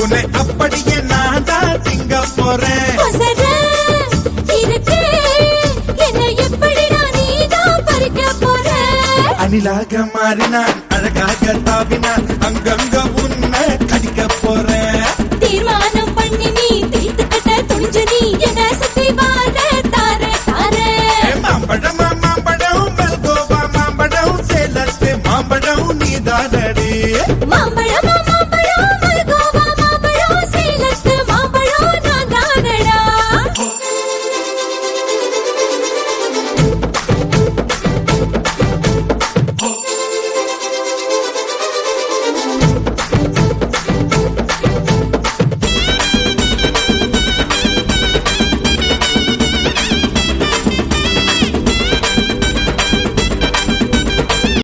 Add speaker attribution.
Speaker 1: உன்னை அப்படியே நான் தான் திங்க போறேன். அணிலாக மாறினான் அழகாக தாவினான் அங்கங்க உன்னை கடிக்க போறேன்.
Speaker 2: தீர்மானம் பண்ணி நீ தீர்த்துக்கிட்ட துணிஞ்சு நீ என்ன சுத்தி வாழ தார தார.
Speaker 1: மாம்பழம் மாம்பழம் மல்கோவா மாம்பழம் சேலத்து மாம்பழம் நீதானடி.